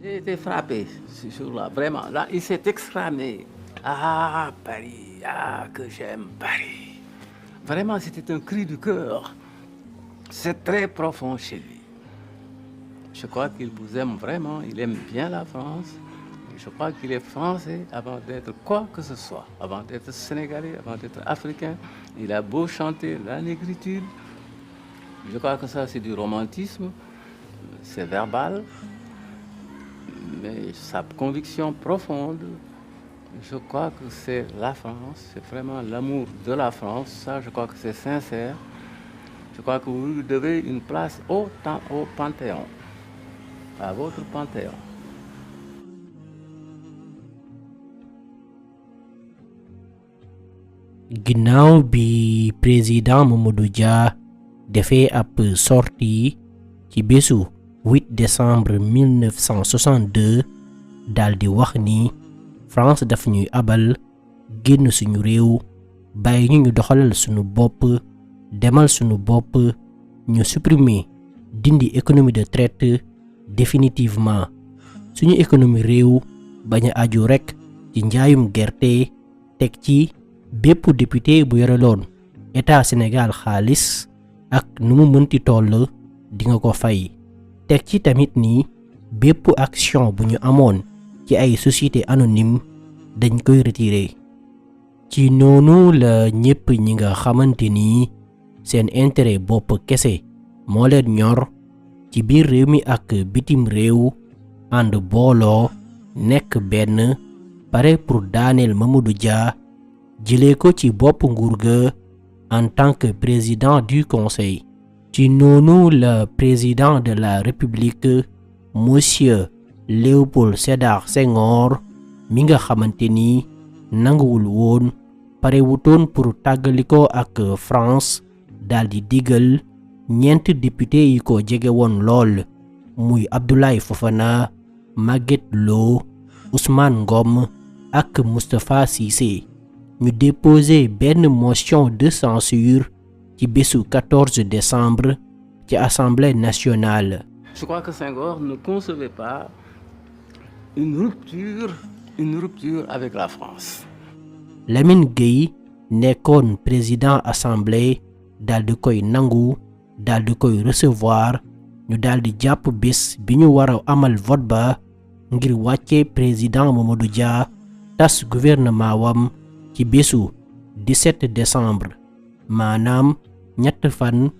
J'ai été frappé ce jour-là, vraiment. Là, il s'est exclamé. Ah, Paris, ah, que j'aime Paris. Vraiment, c'était un cri du cœur. C'est très profond chez lui. Je crois qu'il vous aime vraiment, il aime bien la France. Je crois qu'il est français avant d'être quoi que ce soit, avant d'être sénégalais, avant d'être africain. Il a beau chanter la négritude. Je crois que ça, c'est du romantisme, c'est verbal. Mais sa conviction profonde, je crois que c'est la France, c'est vraiment l'amour de la France. Ça, je crois que c'est sincère. Je crois que vous lui devez une place au Panthéon, à votre Panthéon. ginnaaw bi président Mamadou Dia defee ab sortie ci bésu 8 décembre 1962 daldi wax ni France daf ñuy abal génn suñu réew bàyyi ñu doxalal suñu bopp demal suñu bopp ñu supprimer dindi économie de traite définitivement suñu économie réew bañ a aju rek ci njaayum gerte teg ci bépp député bu yoreloon état Sénégal xaalis ak nu mu mënti toll di nga ko fay teg ci tamit ni bépp action bu ñu amoon ci ay société anonyme dañ koy retirer ci noonu la ñépp ñi nga xamante ni seen intérêt bopp kese moo leen ñor ci biir réew mi ak bitim réew ànd booloo nekk benn pare pour daaneel Mamadou Dia jëlee ko ci bopp nguur ga en tant que président du conseil ci noonu le président de la république monsieur Léopold Sédar Senghor mi nga xamante ni nanguwul woon pare wutoon pour tàggaliko ak France daldi digal ñeent député yi ko jege woon lool muy Abdoulaye Fofana Maguette Lo Ousmane Ngom ak Moustapha Cissé ñu déposé benn motion de censure ci bésu 14 décembre ci Assemblée nationale. Je crois que Senghor ne concevait pas une rupture avec la France. Lamine Gueye nekkoon président assemblée daldi koy nangu daldi koy recevoir ñu daldi jàpp bés bi ñu war a amal vote ba ngir wàcce président Mamadou Dia tas gouvernement wam ci bésu 17 décembre maanaam ñett fan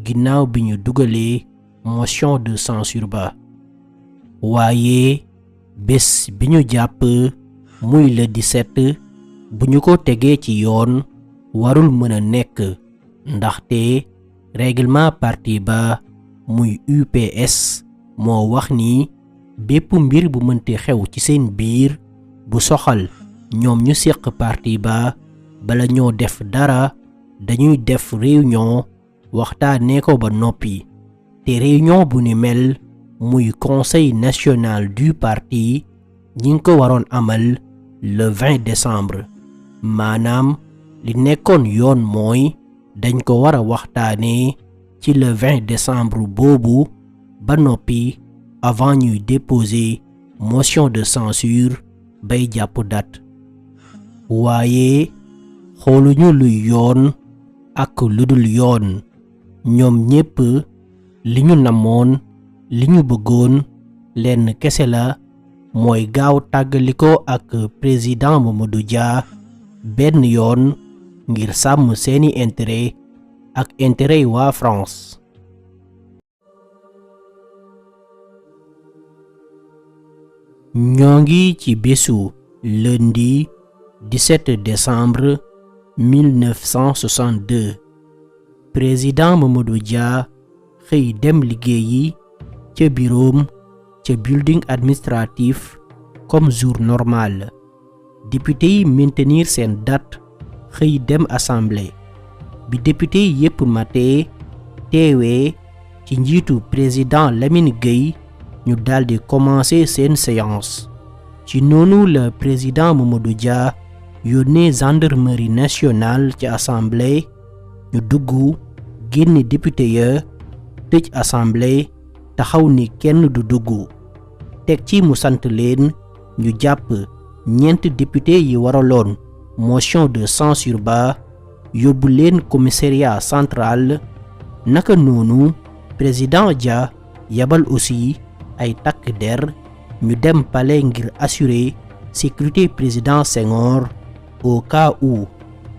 ginnaaw bi ñu dugalee motion de censure ba waaye bés bi ñu jàpp muy le 17 bu ñu ko tegee ci yoon warul mën a nekk ndaxte règlement parti ba muy UPS moo wax ni bépp mbir bu mënti xew ci seen biir bu soxal ñoom ñu séq parti ba bala ñoo def dara dañuy def réunion waxtaanee ko ba noppi te réunion bu ni mel muy conseil national du parti ñi ngi ko waroon amal le 20 décembre maanaam li nekkoon yoon mooy dañ ko war a waxtaanee ci le 20 décembre boobu ba noppi avant ñuy déposer motion de censure bay jàpp date waaye xooluñu luy yoon ak ludul yoon ñoom ñépp li ñu namoon li ñu bëggoon lenn kese la mooy gaaw tàggaliko ak président Mamadou Dia benn yoon ngir sàmm seeni intérêt ak intérêt waa France. ñoo ngi ci bésu lundi 17 décembre 1962 président Mamadou Dia xëy dem liggéeyi ca bureau ca building administratif comme jour normal député yi maintenir seen date xëy dem assemblée bi député yi yépp matee teewee ci njiitu président Lamine Gueye ñu daldi commencer seen séance ci noonu le président Mamadou Dia yónnee gendarmerie nationale ci assemblée ñu dugg génn député ya tëj assemblée taxaw ni kenn du dugg teg ci mu sant leen ñu jàpp ñeent député yi waraloon motion de censure ba yóbbu leen commissariat central. Naka noonu président Dia yabal aussi ay takk der ñu dem palais ngir assurer sécurité président Senghor au cas où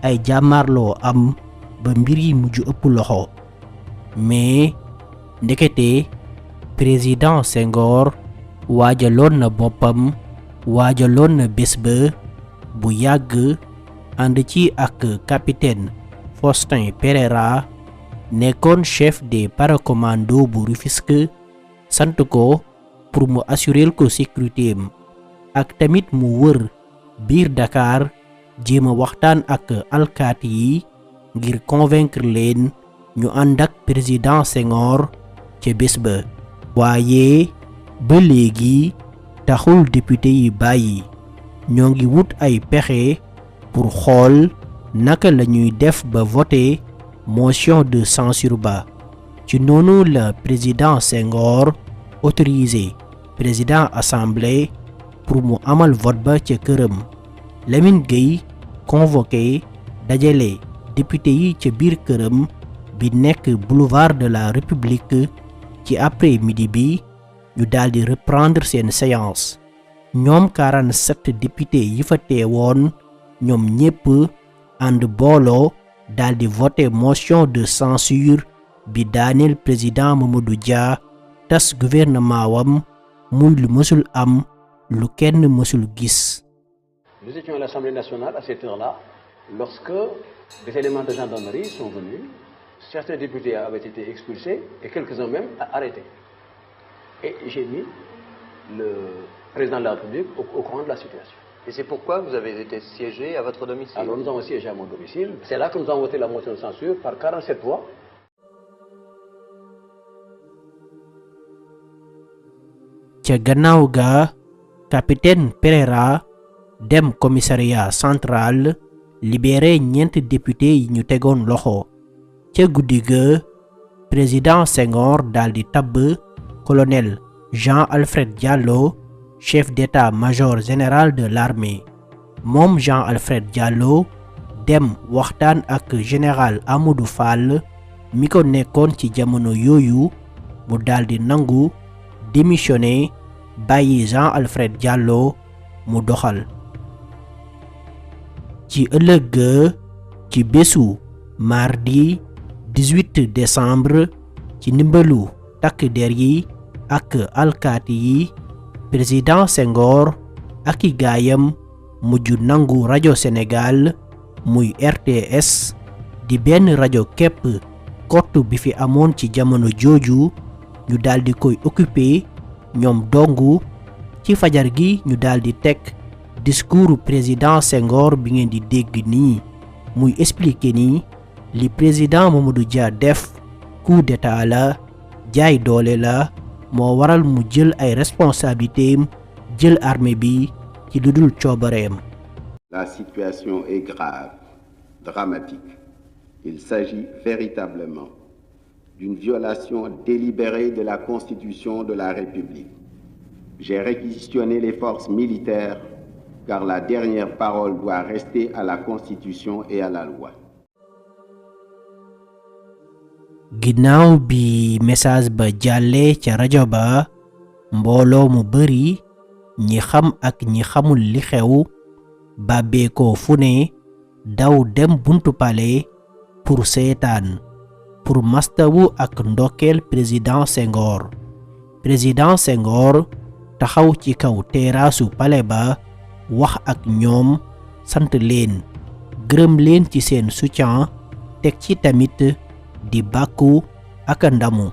ay jàmmarloo am ba mbir yi mujj ëpp loxo. mais ndekete président Senghor waajaloon na boppam waajaloon na bés ba bu yàgg ànd ci ak capitaine Faustin Pereira nekkoon chef des paracommandos bu Rufisque sant ko pour mu assurer ko sécurité am ak tamit mu wër biir Dakar jéem a waxtaan ak alkaati yi ngir convaincre leen ñu ànd ak président Senghor ca bés ba. waaye ba léegi taxul député yi bàyyi ñoo ngi wut ay pexe pour xool naka la ñuy def ba voter motion de censure ba. ci noonu la président Senghor autorisé président assemblée pour mu amal vote ba ca këram. Lamine Gueye convoqué dajale député yi ca biir këram bi nekk boulevard de la République ci après midi bi ñu daldi reprendre seen séance. ñoom 47 députés yi fa teewoon ñoom ñépp ànd booloo daldi voter motion de censure bi daaneel président Mamadou Dia tas gouvernement wam muy lu mësul am lu kenn mësul gis. Nous étions à l'Assemblée nationale à cette heure-là, lorsque des éléments de gendarmerie sont venus. Certains députés avaient été expulsés et quelques-uns même arrêtés. Et j'ai mis le président de la République au courant de la situation. Et c'est pourquoi vous avez été siégé à votre domicile? Alors nous avons siégé à mon domicile. C'est là que nous avons voté la motion de censure par 47 voix. ca gannaaw ga capitaine Pereira dem commissariat central libéré ñeent député yi ñu tegoon loxo. ca guddi ga président Senghor daldi tabb colonel Jean-Alfred Diallo chef d'état-major général de l'armée. moom Jean-Alfred Diallo dem waxtaan ak général Amadou Fall mi ko nekkoon ci jamono yooyu mu daldi nangu démissionné bàyyi Jean-Alfred Diallo mu doxal. ci ëllëg ga ci bésu mardi 18 décembre ci ndimbalu takk der yi ak alkaati yi président Senghor ak i gaayam mujj nangu rajo Sénégal muy RTS di benn rajo képp kott bi fi amoon ci jamono jooju ñu daldi koy occupé ñoom dongu. ci fajar gi ñu daldi teg discours président Senghor bi ngeen di dégg nii muy expliquer ni li président Mamadou Dia def coup d'état la jaay doole la moo waral mu jël ay responsabilités jël armée bi ci lu dul coobareem. La situation est grave, dramatique. Il s'agit véritablement d'une violation délibérée de la Constitution de la République. J'ai réquisitionné les forces militaires car la dernière parole doit rester à la Constitution et à la loi. ginnaaw bi message ba jàllee ca rajo ba mbooloo mu bari ñi xam ak ñi xamul li xew bàbbeekoo fu ne daw dem buntu palais pour seetaan pour mastawu ak ndokkeel président Senghor. président Senghor taxaw ci kaw teraasu palais ba wax ak ñoom sant leen gërëm leen ci seen soutien teg ci tamit di bàkku ak ndamu.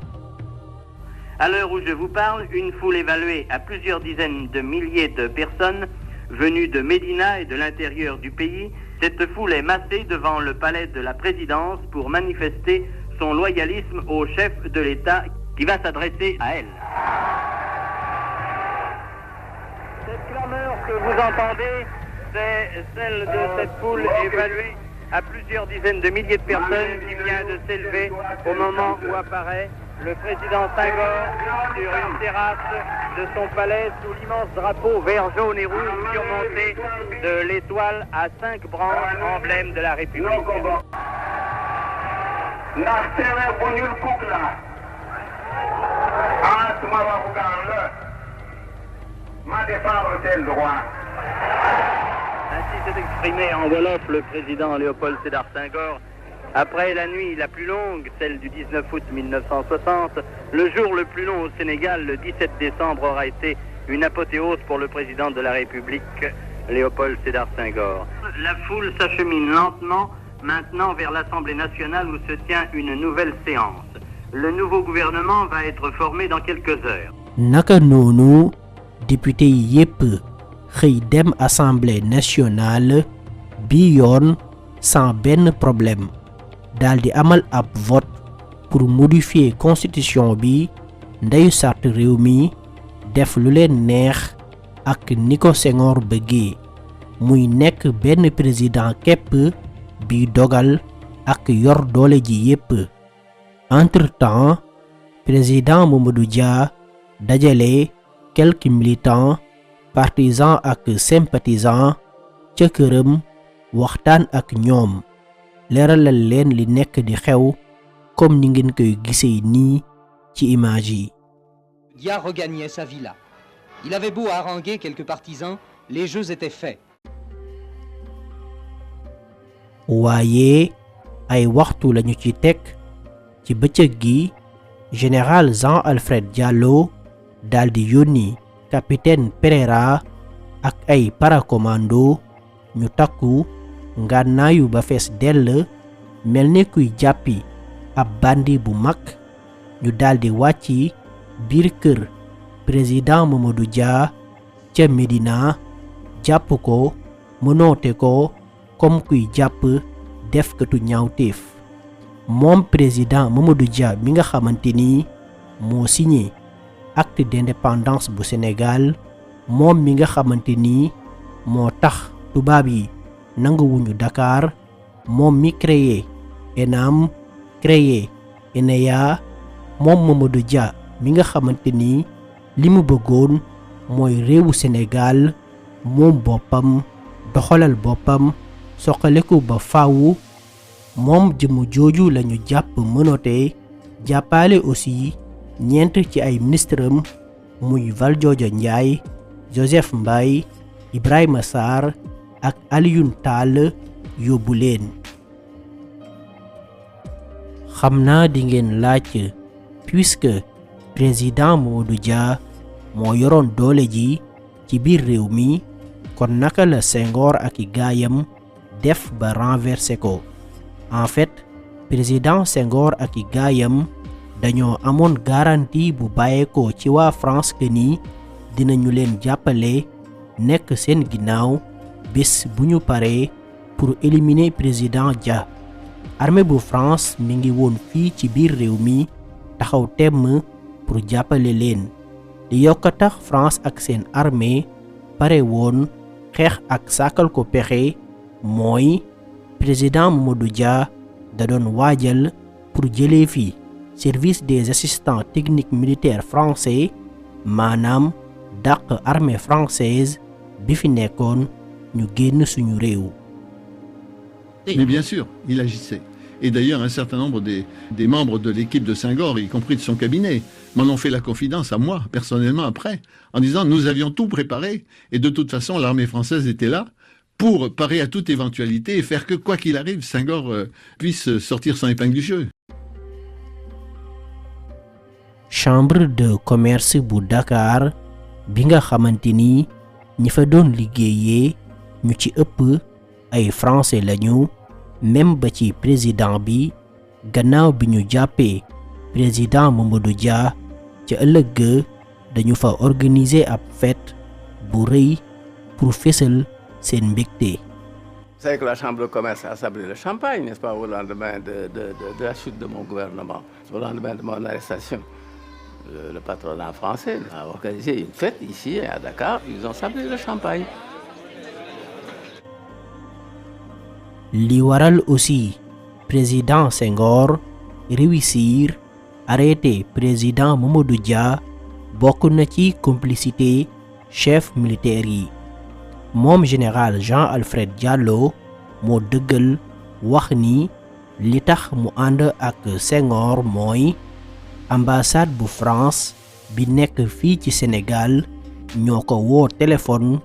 À l'heure où je vous parle, une foule évaluée à plusieurs dizaines de milliers de personnes venues de Médina et de l'intérieur du pays, cette foule est massée devant le palais de la présidence pour manifester son loyalisme au chef de l'État qui va s'adresser à elle. Cette clameur que vous entendez, c'est celle de cette foule évaluée à plusieurs dizaines de milliers de personnes qui vient de s'élever au moment où apparaît le président Senghor sur une terrasse de son palais sous l'immense drapeau vert, jaune et rouge surmonté de l'étoile à 5 branches, emblème de la République. Ainsi s'est exprimé en Wolof le président Léopold Sédar Senghor. Après la nuit la plus longue, celle du 19 août 1960, le jour le plus long au Sénégal, le 17 décembre, aura été une apothéose pour le président de la République, Léopold Sédar Senghor. La foule s'achemine lentement maintenant vers l'Assemblée nationale où se tient une nouvelle séance. Le nouveau gouvernement va être formé dans quelques heures. naka noonu député yi yépp xëy dem Assemblée nationale bi yoon sans benn problème daldi amal ab vote pour modifier constitution bi ndeyu sart réew mi def lu leen neex ak niko Senghor bëggee muy nekk benn président képp bi dogal ak yor doole ji yépp. Entre-temps, président Mamadou Dia dajale quelques militants, partisans ak sympathisants ca këram waxtaan ak ñoom leeralal leen li nekk di xew comme ni ngeen koy gisee nii ci image yi. Dia regagnait sa villa. Il avait beau haranguer quelques partisans, les jeux étaient faits. waaye ay waxtu lañu ci teg ci bëccëg gi général Jean-Alfred Diallo daldi yónni capitaine Pereira ak ay paracommando ñu takku ngànnaayu ba fees dell mel ne kuy jàppi ab bandi bu mag ñu daldi wàcci biir kër président Mamadou Dia ca Médina jàpp ko mënoote ko comme kuy jàpp defkatu ñaawteef moom président Mamadou Dia mi nga xamante ni moo signé acte d'indépendance bu Sénégal moom mi nga xamante ni moo tax tubaab yi nanguwuñu Dakar moom mi créé ENAM créé ENEA moom Mamadou Dia mi nga xamante ni li mu bëggoon mooy réewu Sénégal moom boppam doxalal boppam soxaleku ba faawu moom jëmu jooju lañu jàpp mënote jàppale aussi ñeent ci ay ministres muy Valdiodio Ndiaye Joseph Mbaye Ibrahima Sarr ak Alioune Tall yóbbu leen. xam naa di ngeen laaj puisque président Mamadou Dia moo yoroon doole ji ci biir réew mi kon naka la Senghor ak i gaayam def ba renverser ko. En fait président Senghor ak i gaayam dañoo amoon garantie bu bàyyeekoo ci waa France que ni dinañu leen jàppale nekk seen ginnaaw bés bu ñu paree pour éliminer président Dia. armée bu France mi ngi woon fii ci biir réew mi taxaw temm pour jàppale leen li yokk tax France ak seen armée pare woon xeex ak sàkkal ko pexe mooy président Mamadou Dia da doon waajal pour jëlee fi service des assistants techniques militaires français maanaam dàq armée française bi fi nekkoon ñu génn suñu réew. Mais bien sûr, il agissait. Et d'ailleurs, un certain nombre des membres de l'équipe de Senghor, y compris de son cabinet, m'en ont fait la confidence à moi, personnellement, après, en disant nous avions tout préparé, et de toute façon, l'armée française était là pour parer à toute éventualité et faire que, quoi qu'il arrive, Senghor puisse sortir son épingle du jeu. Chambre de commerce bu Dakar bi nga xamante ni ñi fa doon liggéeyee ñu ci ëpp ay français lañu même ba ci président bi gannaaw bi ñu jàppee président Mamadou Dia ca ëllëg dañu fa organiser ab fête bu rëy pour fésal seen mbégte. Vous savez que la Chambre de commerce a sabré le champagne, n'est-ce pas, au lendemain de la chute de mon gouvernement, au lendemain de mon arrestation. Le patronat français a organisé une fête ici à Dakar, ils ont sabré le champagne. li waral aussi président Senghor réussir arrêté président Mamadou Dia bokk na ci complicité chef militaire yi moom général Jean-Alfred Diallo moo dëggal wax ni li tax mu ànd ak Senghor mooy ambassade bu France bi nekk fii ci Sénégal ñoo ko woo téléphone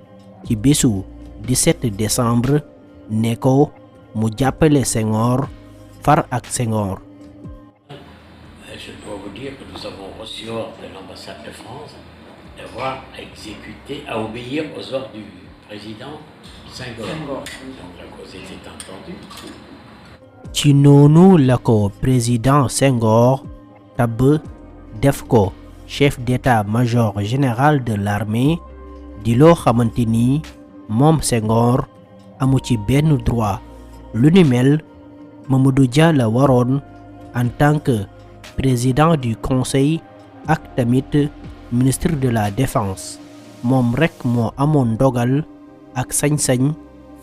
ci bésu 17 décembre ne ko mu jàppale Senghor far ak Senghor. Je dois vous dire que nous avons reçu ordre de l'ambassade de France d'avoir à obéir aux ordres du président Senghor. Donc la cause était entendue. ci noonu la ko président Senghor tabb def ko chef d'état-major général de l'armée di loo xamante ni moom Senghor amu ci benn droit lu ni mel Mamadou Dia la waroon en tant que président du conseil ak tamit ministre de la défense moom rekk moo amoon ndogal ak sañ-sañ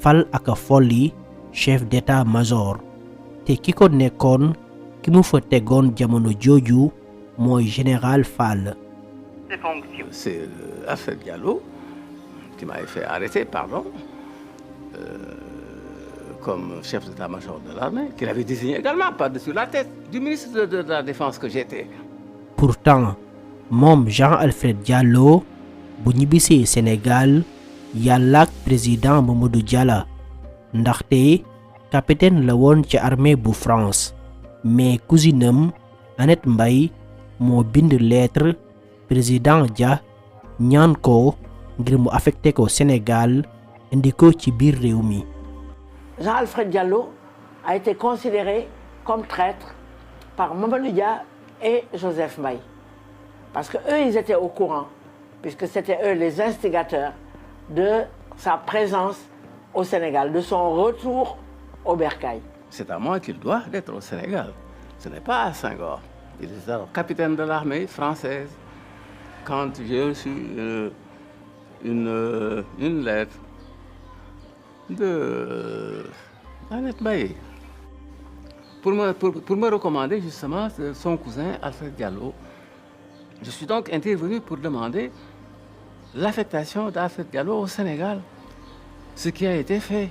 fal ak folli chef d'état-major te ki ko nekkoon ki mu fa tegoon jamono jooju mooy général Fall. C'est Alfred Diallo qui m'avait fait arrêter, comme chef d'état-major de l'armée, qu'il avait désigné également par-dessus la tête du ministre de la Défense que j'étais. Pourtant moom Jean-Alfred Diallo bu ñibbisee Sénégal yàlla ak président Mamadou Dia la ndaxte capitaine la woon ci armée bu France mais cousinam Annette Mbaye moo bind lettre président Dia ñaan ko ngir mu affecté ko Sénégal indi ko ci biir réew mi. Jean-Alfred Diallo a été considéré comme traître par Mamadou Dia et Joseph Mbaye parce que eux ils étaient au courant puisque c'était eux les instigateurs de sa présence au Sénégal, de son retour au bercail. C'est à moi qu'il doit d'être au Sénégal. Ce n'est pas à Senghor. Il était alors capitaine de l'armée française. Quand j'ai reçu une lettre de Annette Mbaye pour me recommander justement son cousin Alfred Diallo, je suis donc intervenu pour demander l'affectation d'Alfred Diallo au Sénégal, ce qui a été fait.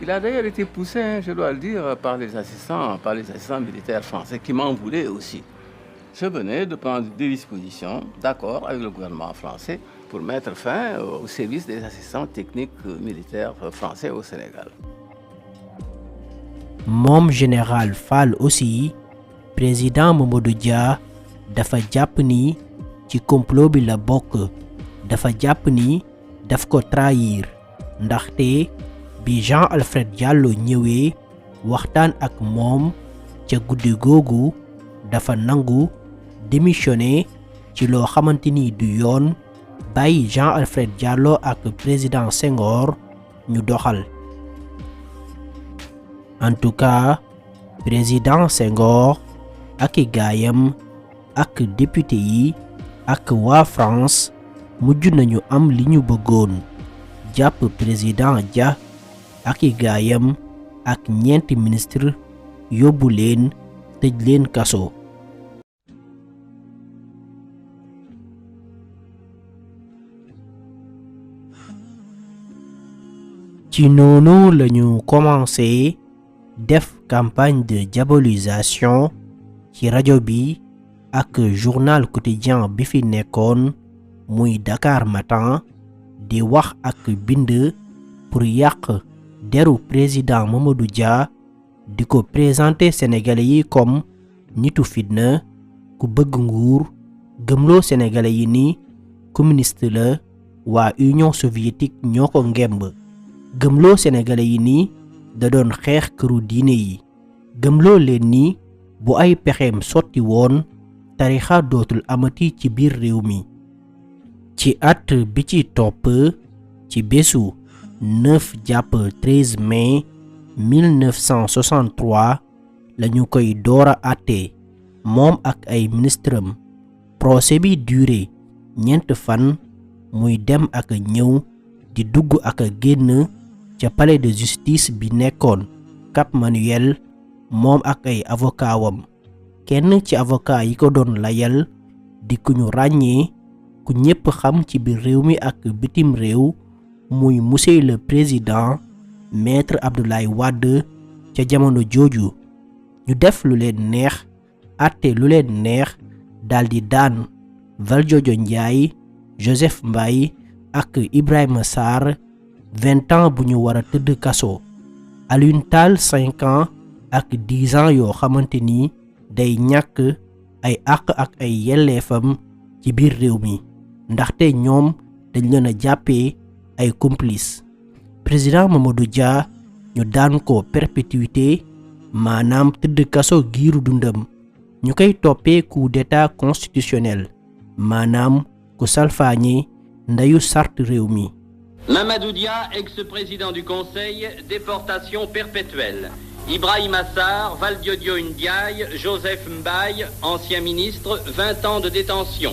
Il a d'ailleurs été poussé, je dois le dire, par les assistants militaires français qui m'en voulaient aussi. Je venais de prendre des dispositions, d'accord, avec le gouvernement français, pour mettre fin au service des assistants techniques militaires français au Sénégal. Moom général Fall aussi, président Mamadou Dia dafa jàpp ni ci complot bi la bokk dafa jàpp ni daf ko trahir ndaxte bi Jean-Alfred Diallo ñëwee waxtaan ak moom ca guddi googu dafa nangu démissionné ci loo xamante ni du yoon bàyyi Jean-Alfred Diallo ak président Senghor ñu doxal. En tout cas président Senghor ak i gaayam ak député yi ak waa France mujj nañu am li ñu bëggoon jàpp président Dia ak i gaayam ak ñeenti ministre yóbbu leen tëj leen kaso. ci noonu lañu commencé def campagne de diabolisation ci rajo bi ak journal quotidien bi fi nekkoon muy Dakar Matin di wax ak bind pour yàq deru président Mamadou Dia di ko présenter Sénégalais yi comme nitu fitna ku bëgg nguur gëmloo Sénégalais yi ni communiste la waa Union soviétique ñoo ko ngemb gëmloo Sénégalais yi ni da doon xeex këru diine yi gëmloo leen ni bu ay pexeem sotti woon tarixa dootul amati ci biir réew mi. ci at bi ci topp ci bésu 9 jàpp 13 mai 1963 lañu koy doora àtte moom ak ay ministram procès bi duré ñeent fan muy dem ak ñëw di dugg ak génn ca palais de justice bi nekkoon Cap Manuel moom ak ay avocat wam kenn ci avocat yi ko doon layal di ku ñu ràññee ku ñépp xam ci biir réew mi ak bitim réew muy monsieur le président maître Abdoulaye Wade ca jamono jooju ñu def lu leen neex àtte lu leen neex daldi daan Valdiodio Ndiaye Joseph Mbaye ak Ibrahima Sarr 20 ans bu ñu war a tëdd kaso Alioune Tall 5 ans ak 10 ans yoo xamante ni day ñàkk ay àq ak ay yelleefam ci biir réew mi ndaxte ñoom dañ leen a jàppee ay complice président Mamadou Dia ñu daan ko perpétuité maanaam tëdd kaso giiru dundam ñu koy toppee coup d'état constitutionnel maanaam ku salfaañe ndeyu sart réew mi. Mamadou Dia, ex-président du Conseil, déportation perpétuelle. Ibrahima Sarr, Valdiodio Ndiaye, Joseph Mbaye, ancien ministre, 20 ans de détention.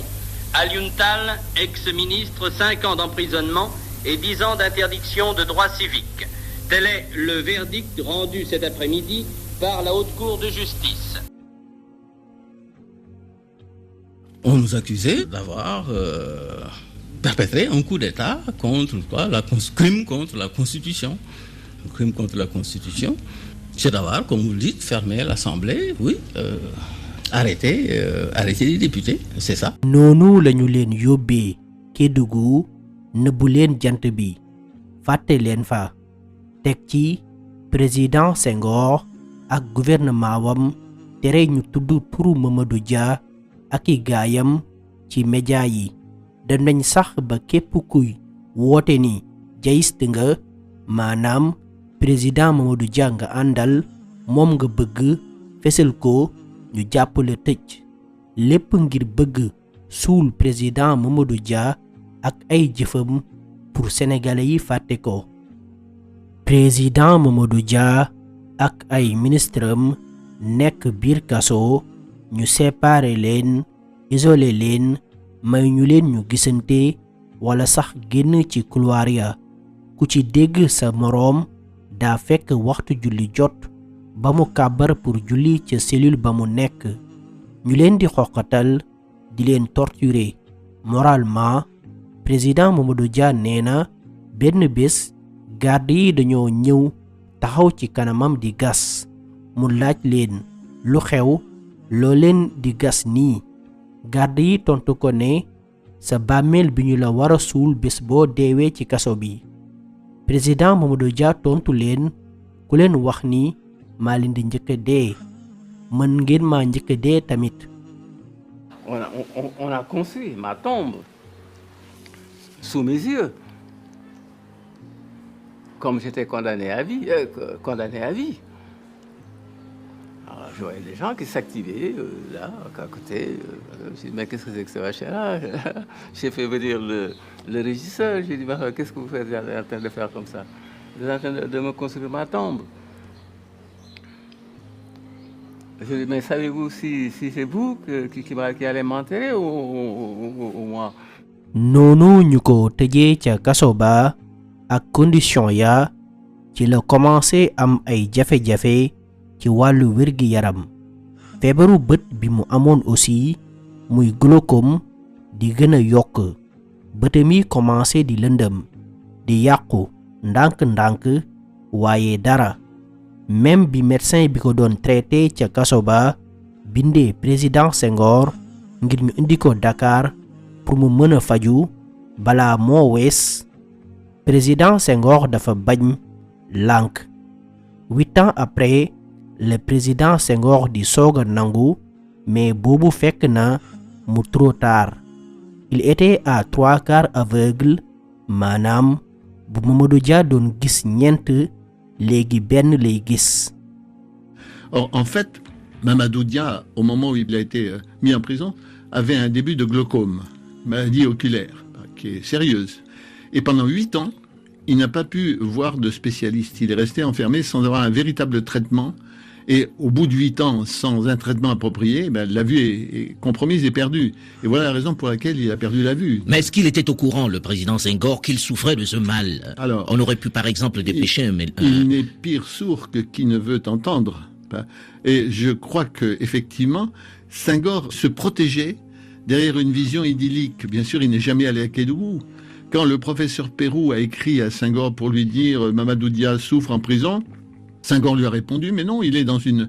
Alioune Tall, ex-ministre, 5 ans d'emprisonnement et 10 ans d'interdiction de droits civiques. Tel est le verdict rendu cet après-midi par la Haute Cour de justice. On nous accusait d'avoir perpétré un coup d'État contre crime contre la Constitution. Un crime contre la Constitution, c'est d'avoir, comme vous le dites, fermé l'Assemblée, oui, arrêté les députés, c'est ça. noonu lañu leen yóbbee Kédougou nëbbu leen jant bi fàtte leen fa teg ci président Senghor ak gouvernement wam tere ñu tudd turu Mamadou Dia ak i gaayam ci média yi dem nañ sax ba képp kuy woote ni jayist nga maanaam président Mamadou Dia nga àndal moom nga bëgg fesal ko ñu jàpp la tëj lépp ngir bëgg suul président Mamadou Dia ak ay jëfam pour sénégalais yi fàtte ko président Mamadou Dia ak ay ministram nekk biir kaso ñu séparé leen isolé leen may ñu leen ñu gisante wala sax génn ci couloir ya ku ci dégg sa moroom daa fekk waxtu julli jot ba mu kàbbar pour julli ca cellule ba mu nekk ñu leen di xoqatal di leen torturer moralement président Mamadou Dia nee na benn bés garde yi dañoo ñëw taxaw ci kanamam di gas mu laaj leen lu xew loo leen di gas nii garde yi tontu ko ne sa bàmmeel bi ñu la war a suul bés boo deewee ci kaso bi président Mamadou Dia tontu leen ku leen wax ni maa leen di njëkk a dee mën ngeen maa njëkk a dee tamit. On a construit ma tombe sous mes yeux. Comme j'étais condamné à vie. Alors, je voyais des gens qui s'activaient là, à côté. Je dis, mais qu'est-ce que c'est que ce machin-là? J'ai fait venir le régisseur. J'ai dit, qu'est-ce que vous êtes en train de faire comme ça? Vous êtes en train de me construire ma tombe. Je lui dis, mais savez-vous si c'est vous qui allez m'enterrer ou moi? noonu ñu ko tëjee ca kaso ba ak condition ya ci la commencé am ay jafe-jafe ci wàllu wérgi yaram feebaru bët bi mu amoon aussi muy glaucome di gën a yokk bëtam yi commencé di lëndëm di yàqu ndànk-ndànk waaye dara même bi médecin bi ko doon traité ca kaso ba bindee président Senghor ngir ñu indi ko Dakar pour mu mën a faju balaa moo wees président Senghor dafa bañ lànk 8 ans après le président Senghor di soog a nangu mais boobu fekk na mu trop tard il était à 3/4 aveugle maanaam bu Mamadou Dia doon gis ñeent léegi benn lay gis. Or, en fait, Mamadou Dia, au moment où il a été mis en prison, avait un début de glaucome, maladie oculaire, qui est sérieuse. Et pendant 8 ans, il n'a pas pu voir de spécialiste. Il est resté enfermé sans avoir un véritable traitement. Et au bout de 8 ans, sans un traitement approprié, la vue est compromise et perdue. Et voilà la raison pour laquelle il a perdu la vue. Mais est-ce qu'il était au courant, le président Senghor, qu'il souffrait de ce mal? Alors, on aurait pu par exemple dépêcher un... Il n'est pire sourd que qui ne veut entendre. Et je crois que effectivement, Senghor se protégeait derrière une vision idyllique. Bien sûr, il n'est jamais allé à Kédougou. Quand le professeur Pérou a écrit à Senghor pour lui dire « Mamadou Dia souffre en prison », Senghor lui a répondu « Mais non, il est dans une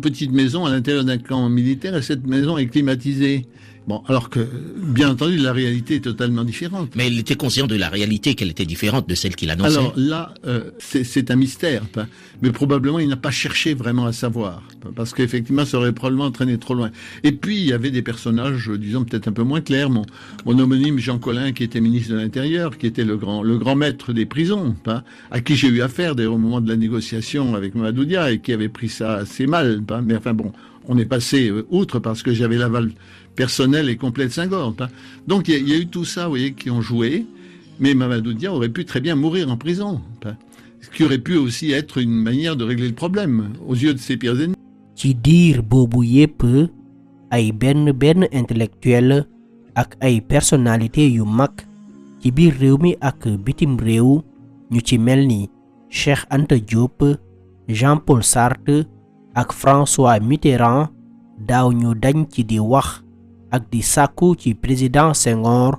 petite maison à l'intérieur d'un camp militaire et cette maison est climatisée. » Bon, alors que, bien entendu, la réalité est totalement différente. Mais il était conscient de la réalité, qu'elle était différente de celle qu'il annonçait. Alors là, c'est un mystère, mais probablement il n'a pas cherché vraiment à savoir, parce qu'effectivement, ça aurait probablement entraîné trop loin. Et puis, il y avait des personnages, disons, peut-être un peu moins clairs. Mon homonyme Jean Collin, qui était ministre de l'Intérieur, qui était le grand maître des prisons, à qui j'ai eu affaire, d'ailleurs, au moment de la négociation avec Mamadou Dia, et qui avait pris ça assez mal. Mais enfin bon, on est passé outre parce que j'avais l'aval personnel et complet de Senghor. Donc il y a eu tout ça, vous voyez, qui ont joué, mais Mamadou Dia aurait pu très bien mourir en prison, ce qui aurait pu aussi être une manière de régler le problème aux yeux de ses pires ennemis. ci diir boobu yépp ay benn intellectuel ak ay personnalité yu mag ci biir réew mi ak bitim réew ñu ci melni Cheikh Anta Diop, Jean-Paul Sartre ak François Mitterrand daaw ñu dañ ci di wax ak di sàkku ci président Senghor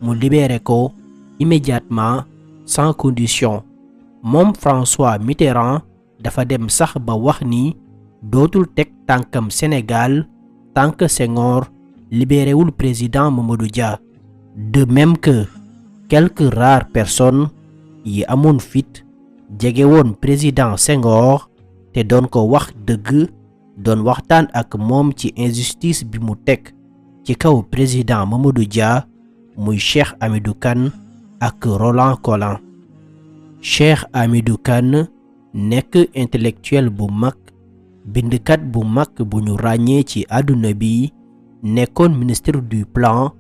mu libéré ko immédiatement sans condition. Moom François Mitterrand dafa dem sax ba wax ni dootul teg tànkam Sénégal tant que Senghor libéréwul président Mamadou Dia. De même que quelques rares personnes yi amoon fit jege woon président Senghor te doon ko wax dëgg doon waxtaan ak moom ci injustice bi mu teg ci kaw président Mamadou Dia muy Cheikh Hamidou Kane ak Roland Colin. Cheikh Hamidou Kane nekk intellectuel bu mag, bindkat bu mag bu ñu ràññee ci àdduna bi, nekkoon ministre du plan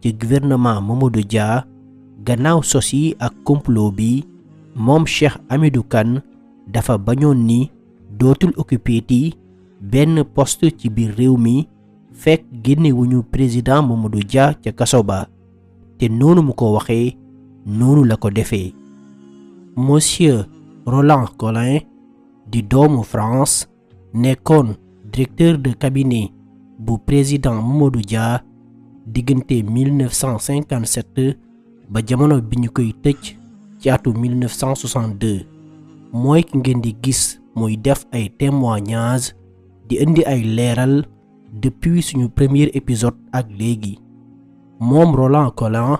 ci gouvernement Mamadou Dia. Gannaaw sos yi ak complot bi, moom Cheikh Hamidou Kane dafa bañoon ni dootul occupéti benn poste ci biir réew mi fekk génnewuñu président Mamadou Dia ca kaso ba, te noonu mu ko waxee noonu la ko defee. Monsieur Roland Colin di doomu France nekkoon directeur de cabinet bu président Mamadou Dia diggante 1957 ba jamono bi ñu koy tëj ci atu 1962. mooy ki ngeen di gis muy def ay témoignages di indi ay leeral depuis suñu premier épisode ak léegi. moom Roland Colin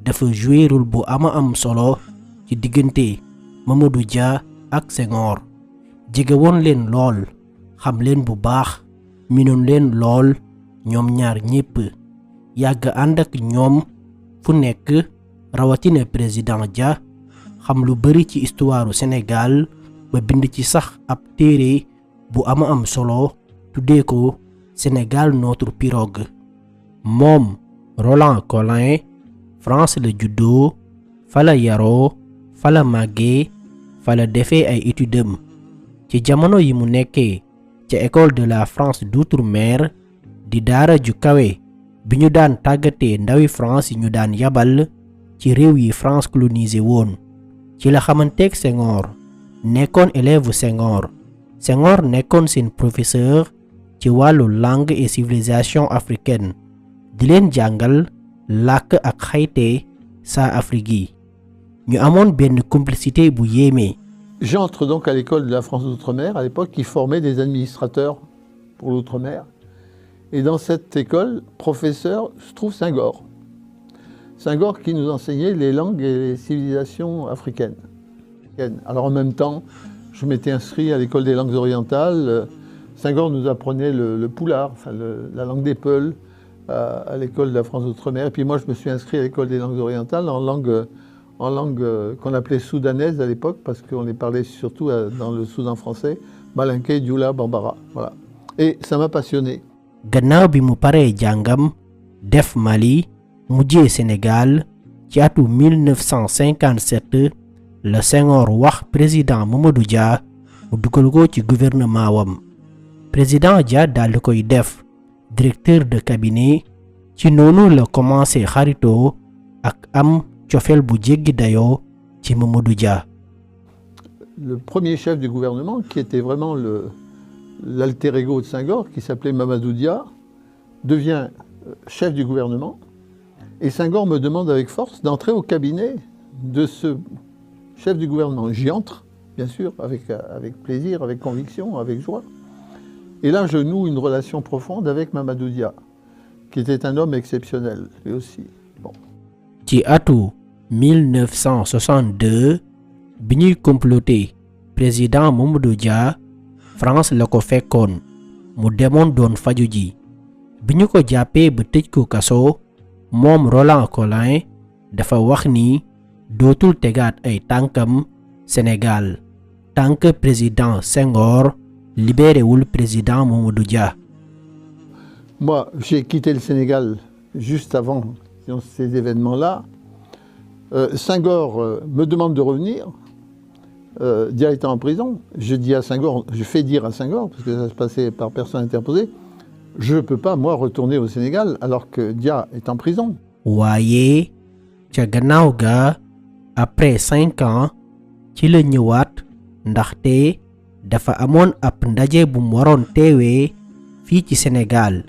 dafa jouer rôle bu am solo ci diggante Mamadou Dia ak Senghor. jege woon leen lool, xam leen bu baax, minoon leen lool ñoom ñaar ñépp, yàgg ànd ak ñoom fu nekk, rawatina président Dia, xam lu bari ci histoire Sénégal ba bind ci sax ab téere bu am solo tuddee ko Sénégal notre pirogue. moom Roland Colin France la juddoo, fa la yaroo, fa la màggee, fa la defee ay études. ci jamono yi mu nekkee ca école de la France d'outre-mer di daara ju kawe bi ñu daan tàggatee ndawi France yi ñu daan yabal ci réew yi France colonisé woon, ci la xamanteeg Senghor, nekkoon élève Senghor. Senghor nekkoon seen professeur ci wàllu langue et civilisation africaine, di leen jàngal làkk ak xayte saa Afrique yi. ñu amoon benn complicité bu yéeme. J'entre donc à l'école de la France d'outre-mer, à l'époque, qui formait des administrateurs pour l'outre-mer. Et dans cette école, professeur, se trouve Senghor. Senghor qui nous enseignait les langues et les civilisations africaines. Alors en même temps, je m'étais inscrit à l'école des langues orientales. Senghor nous apprenait le poulard, enfin la langue des Peuls, à l'école de la France d'outre-mer. Et puis moi, je me suis inscrit à l'école des langues orientales en langue qu'on appelait soudanaise à l'époque, parce qu'on les parlait surtout dans le Soudan français, Malinké, Dioula, Bambara. Voilà. Et ça m'a passionné. Gannaaw bi mu paree jàngam def Mali, mujjee Sénégal, ci atu 1957 la Senghor wax président Mamadou Dia mu dugal ko ci gouvernement wam. président Dia daal di koy def directeur de cabinet. ci noonu la commencé xaritoo ak am cofeel bu jéggi dayoo ci Mamadou Dia. Le premier chef du gouvernement, qui était vraiment l'alter ego de Senghor, qui s'appelait Mamadou Dia, devient chef du gouvernement. Et Senghor me demande avec force d'entrer au cabinet de ce chef du gouvernement. J'y entre, bien sûr, avec plaisir, avec conviction, avec joie. Et là, je noue une relation profonde avec Mamadou Dia, qui était un homme exceptionnel, lui aussi. Bon. Ci atu 1962 bi ñuy comploté président Mamadou Dia France la ko fekkoon mu demoon doon faju ji bi ñu ko jàppee ba tëj ko kaso moom Roland Collin dafa wax ni dootul tegaat ay tànkam Sénégal tant que président Senghor libéré wul président Mamadou Dia. Moi, j'ai quitté le Sénégal juste avant ces événements-là. Senghor me demande de revenir. Dia étant en prison, je dis à Senghor, je fais dire à Senghor, parce que ça se passait par personne interposée, je ne peux pas, moi, retourner au Sénégal alors que Dia est en prison. Waaye ca gannaaw ga après 5 ans ci la ñëwaat ndaxte dafa amoon ab ndaje bu mu waroon teewee fii ci Sénégal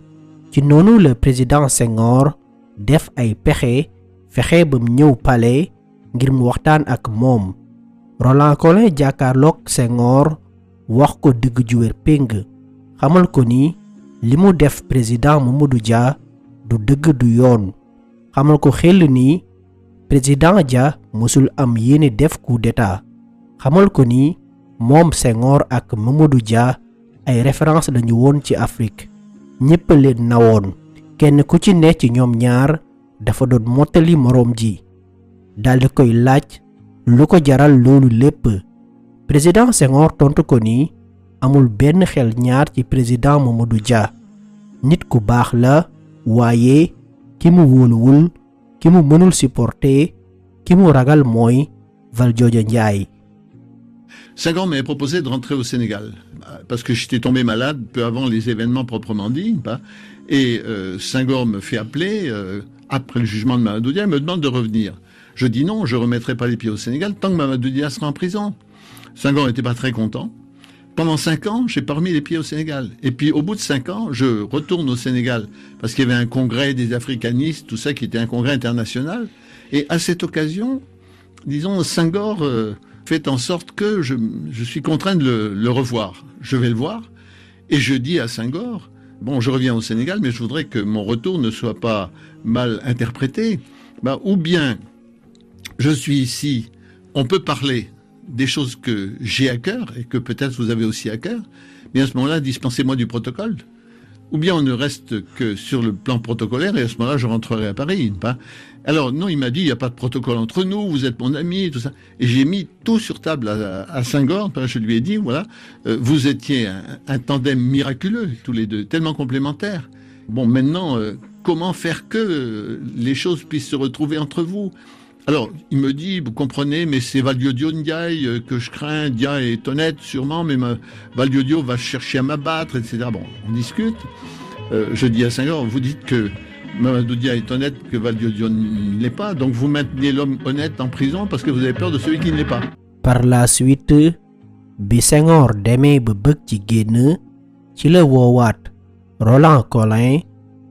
ci noonu le président Senghor def ay pexe fexe ba mu ñëw palais ngir mu waxtaan ak moom. Roland Collin jàkkaarloog Senghor wax ko dëgg ju wér péng xamal ko ni li mu def président Mamadou Dia du dëgg du yoon xamal ko xel ni président Dia mësul am yéene def coup d'état xamal ko ni moom Senghor ak Mamadou Dia ay référence lañu woon ci Afrique ñépp leen nawoon kenn ku ci ne ci ñoom ñaar dafa doon mottali moroom ji daldi koy laaj lu ko jaral loolu lépp président Senghor tontu ko ni amul benn xel ñaar ci président Mamadou Dia nit ku baax la waaye ki mu wóoluwul ki mu mënul supporter ki mu ragal mooy Valdiodio Ndiaye. Senghor m'avait proposé de rentrer au Sénégal parce que j'étais tombé malade peu avant les événements proprement dits. Et Senghor me fait appeler après le jugement de Mamadou Dia, il me demande de revenir. Je dis non, je ne remettrai pas les pieds au Sénégal tant que Mamadou Dia sera en prison. Senghor n'était pas très content. Pendant 5 ans, j'ai pas remis les pieds au Sénégal. Et puis au bout de 5 ans, je retourne au Sénégal parce qu'il y avait un congrès des africanistes, tout ça qui était un congrès international. Et à cette occasion, disons, Senghor fait en sorte que je suis contraint de le revoir. Je vais le voir et je dis à Senghor, bon, je reviens au Sénégal, mais je voudrais que mon retour ne soit pas mal interprété. Ou bien je suis ici, on peut parler des choses que j'ai à cœur et que peut-être vous avez aussi à cœur, mais à ce moment-là, dispensez-moi du protocole. Ou bien on ne reste que sur le plan protocolaire et à ce moment-là, je rentrerai à Paris. Alors non, il m'a dit, il n'y a pas de protocole entre nous, vous êtes mon ami, tout ça. Et j'ai mis tout sur table à Senghor. Je lui ai dit, voilà, vous étiez un tandem miraculeux, tous les deux, tellement complémentaires. Bon, maintenant, comment faire que les choses puissent se retrouver entre vous ? Alors, il me dit, vous comprenez, mais c'est Valdiodio Ndiaye que je crains. Dia est honnête, sûrement, mais Valdiodio va chercher à m'abattre, etc. Bon, on discute. Je dis à Senghor, vous dites que Mamadou Dia est honnête, que Valdiodio ne l'est pas, donc vous maintenez l'homme honnête en prison parce que vous avez peur de celui qui ne l'est pas. Par la suite, bi Senghor demee ba bëgg ci génn ci la woowaat Roland Collin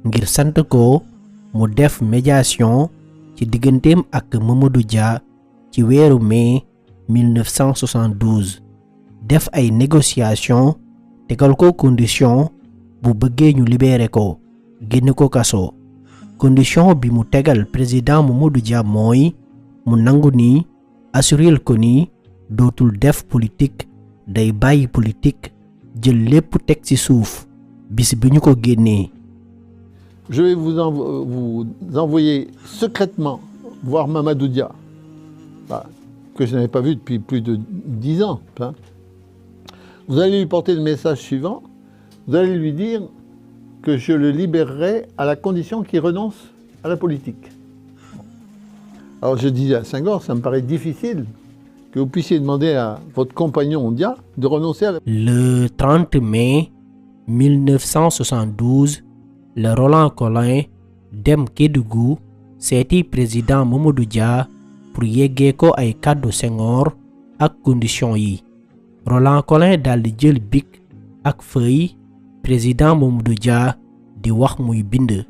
ngir sant ko mu def médiation ci digganteem ak Mamadou Dia ci weeru mai 1972 def ay négociation tegal ko condition bu bëggee ñu libéré ko génn ko kaso condition bi mu tegal président Mamadou Dia mooy mu nangu ni assurel ko ni dootul def politique day bàyyi politique jël lépp teg ci suuf bis bi ñu ko génnee. Je vais vous envoyer secrètement voir Mamadou Dia, que je n'avais pas vu depuis plus de 10 ans. Vous allez lui porter le message suivant. Vous allez lui dire que je le libérerai à la condition qu'il renonce à la politique. Alors je dis à Senghor, ça me paraît difficile que vous puissiez demander à votre compagnon Dia de renoncer à la... Le 30 mai 1972, le Roland Collin dem Kédougou seeti président Mamadou Dia pour yeggee ko ay kàddu Senghor ak condition yi. Roland Collin daldi jël bic ak feuille président Mamadou Dia di wax muy bind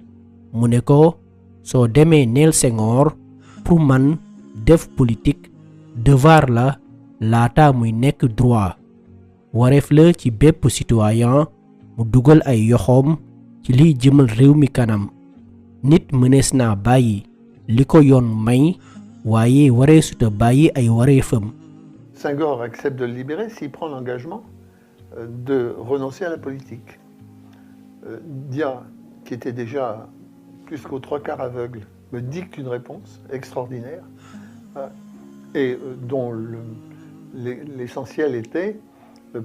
mu ne ko soo demee neel Senghor pour man def politique devoir la laata muy nekk droit wareef la ci bépp citoyen mu dugal ay yoxoom ci liy jëmal réew mi kanam nit mënees naa bàyyi li ko yoon may waaye wareesuta bàyyi ay wareefam. Senghor accepte de le libérer s'il prend l'engagement de renoncer à la politique. Dia, qui était déjà plus qu'aux 3/4 aveugle, me dicte une réponse extraordinaire et dont l'essentiel était,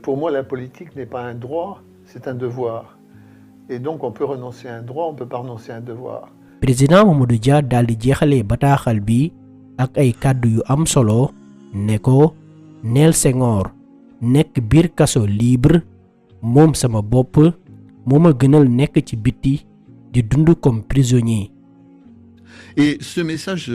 pour moi la politique n'est pas un droit, c'est un devoir. Et donc on peut renoncer à un droit, on ne peut pas renoncer à un devoir. Président Mamadou Dia daal di jeexalee bataaxal bi ak ay kàddu yu am solo ne ko neel Senghor nekk biir kaso libre moom sama bopp moo ma gënal nekk ci biti di dund comme prisonnier. Et ce message,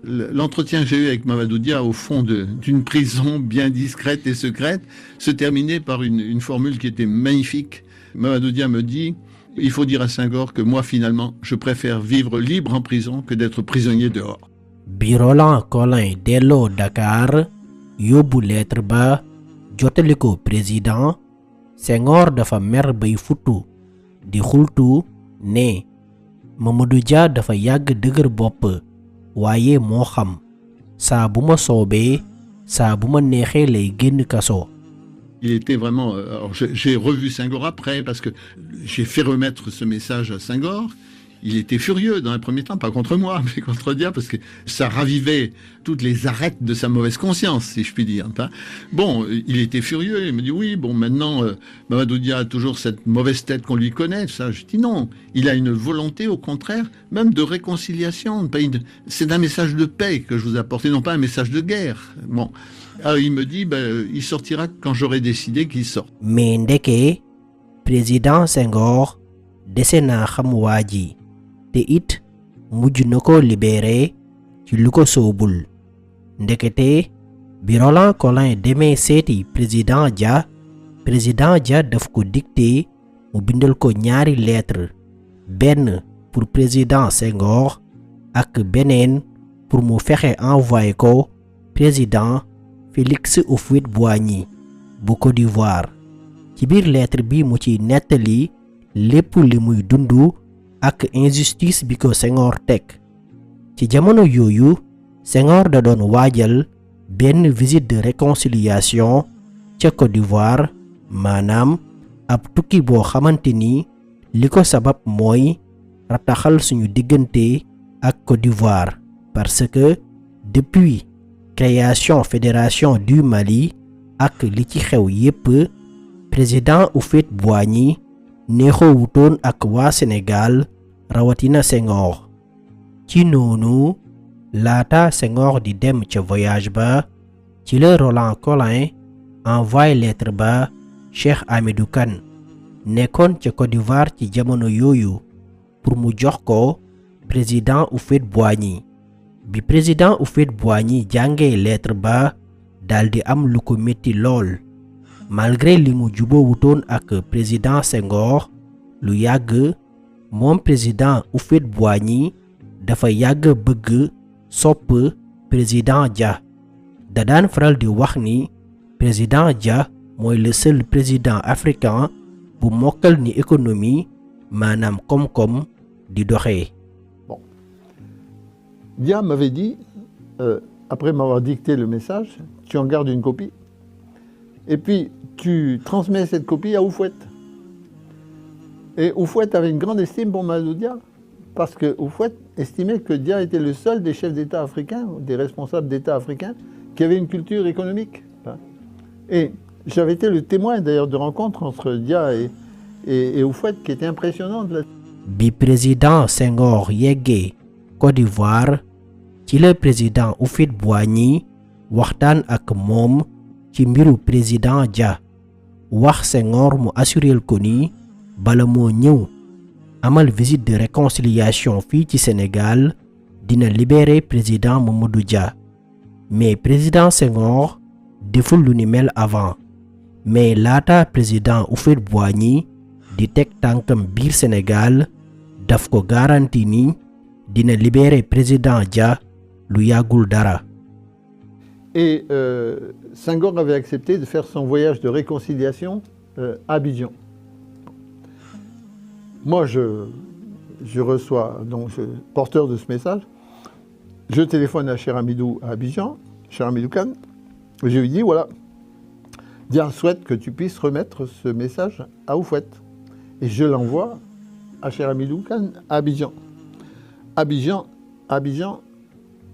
l'entretien que j'ai eu avec Mamadou Dia au fond d'une prison bien discrète et secrète, se terminait par une formule qui était magnifique. Mamadou Dia me dit: il faut dire à Senghor que moi finalement je préfère vivre libre en prison que d'être prisonnier dehors. Bi Roland Collin delloo Dakar yóbbu lettre ba jotali ko président Senghor dafa mer bay futu di xultu ne Mamadou Dia dafa yàgg dëgër bopp waaye moo xam saa bu ma soobee saa bu ma neexee lay génn kaso. Il était vraiment... alors j'ai revu Senghor après parce que j'ai fait remettre ce message à Senghor. Il était furieux dans un premier temps, pas contre moi, mais contre Dia, parce que ça ravivait toutes les arêtes de sa mauvaise conscience, si je puis dire. Bon, il était furieux, il me dit oui, bon, maintenant, Mamadou Dia a toujours cette mauvaise tête qu'on lui connaît, tout ça. Je dis non, il a une volonté, au contraire, même de réconciliation. C'est un message de paix que je vous apporte, et non pas un message de guerre. Bon. Alors il me dit, il sortira quand j'aurai décidé qu'il sorte. Mais ndeke, président Senghor, dese naa xam waa ji te it mujj na ko libéré ci lu ko soobul ndekete bi Roland Collin demee seeti président Dia daf ko dicté mu bindal ko ñaari lettre benn pour président Senghor ak beneen pour mu fexe envoyé ko président Félix Houphouët-Boigny bu Côte d'Ivoire ci biir lettre bi mu ci nettali lépp li muy dundu ak injustice bi ko Senghor teg ci jamono yooyu Senghor da doon waajal benn visite de réconciliation ca Côte d'Ivoire maanaam ab tukki boo xamante ni li ko sabab mooy rataxal suñu diggante ak Côte d'Ivoire parce que depuis création fédération du Mali ak li ci xew yépp président Houphouët-Boigny neexoo wutoon ak waa Sénégal rawatina Senghor ci noonu laata Senghor di dem ca voyage ba ci la Roland Collin envoyé lettre ba Cheikh Hamidou Kane nekkoon ca Côte d'Ivoire ci jamono yooyu pour mu jox ko président Houphouët-Boigny bi président Houphouët-Boigny jàngee lettre ba daldi am lu ko metti lool malgré li mu juboo wutoon ak président Senghor lu yàgg moom président Houphouët-Boigny dafa yàgg bëgg sopp président Dia da daan faral di wax ni président Dia mooy le seul président africain bu mokkal ni économie maanaam koom-koom di doxee. Bon. Dia m'avait dit, après m'avoir dicté le message, tu en gardes une copie et puis tu transmets cette copie à Houphouët. Et Houphouët avait une grande estime pour Mamadou Dia, parce que Houphouët estimait que Dia était le seul des chefs d'État africains, des responsables d'État africains, qui avait une culture économique. Et j'avais été le témoin d'ailleurs de rencontres entre Dia et Houphouët qui étaient impressionnantes. Bi président Senghor yeggee Côte d'Ivoire, ci le président Houphouët-Boigny waxtaan ak moom ci mbiru président Dia wax Senghor mu assurel ko ni bala moo ñëw amal visite de réconciliation fii ci Sénégal dina libérer président Mamadou Dia mais président Senghor deful lu ni mel avant mais laata président Houphouët-Boigny di tek tànkam biir Sénégal daf ko garanti ni dina libérer président Dia lu yàggul dara. Et Senghor avait accepté de faire son voyage de réconciliation à Abidjan. Moi, je reçois, donc porteur de ce message, je téléphone à Cheikh Hamidou à Abidjan, Cheikh Hamidou Kane, et je lui dis, voilà, Dia souhaite que tu puisses remettre ce message à Houphouët. Et je l'envoie à Cheikh Hamidou Kane à Abidjan. Abidjan,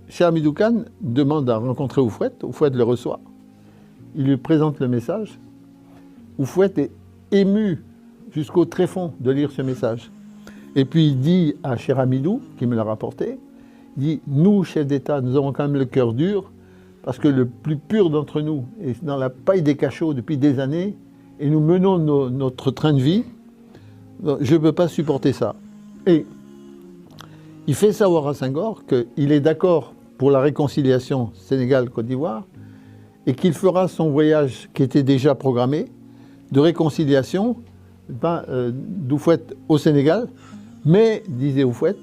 Cheikh Hamidou Kane demande à rencontrer Houphouët. Houphouët le reçoit. Il lui présente le message. Houphouët est ému jusqu'au tréfonds de lire ce message. Et puis il dit à Cheikh Hamidou, qui me l'a rapporté, il dit, nous, chefs d'État, nous avons quand même le cœur dur, parce que le plus pur d'entre nous est dans la paille des cachots depuis des années, et nous menons notre train de vie. Je ne peux pas supporter ça. Et il fait savoir à Senghor qu'il est d'accord pour la réconciliation Sénégal-Côte d'Ivoire et qu'il fera son voyage qui était déjà programmé de réconciliation d'Houphouët au Sénégal. Mais, disait Houphouët,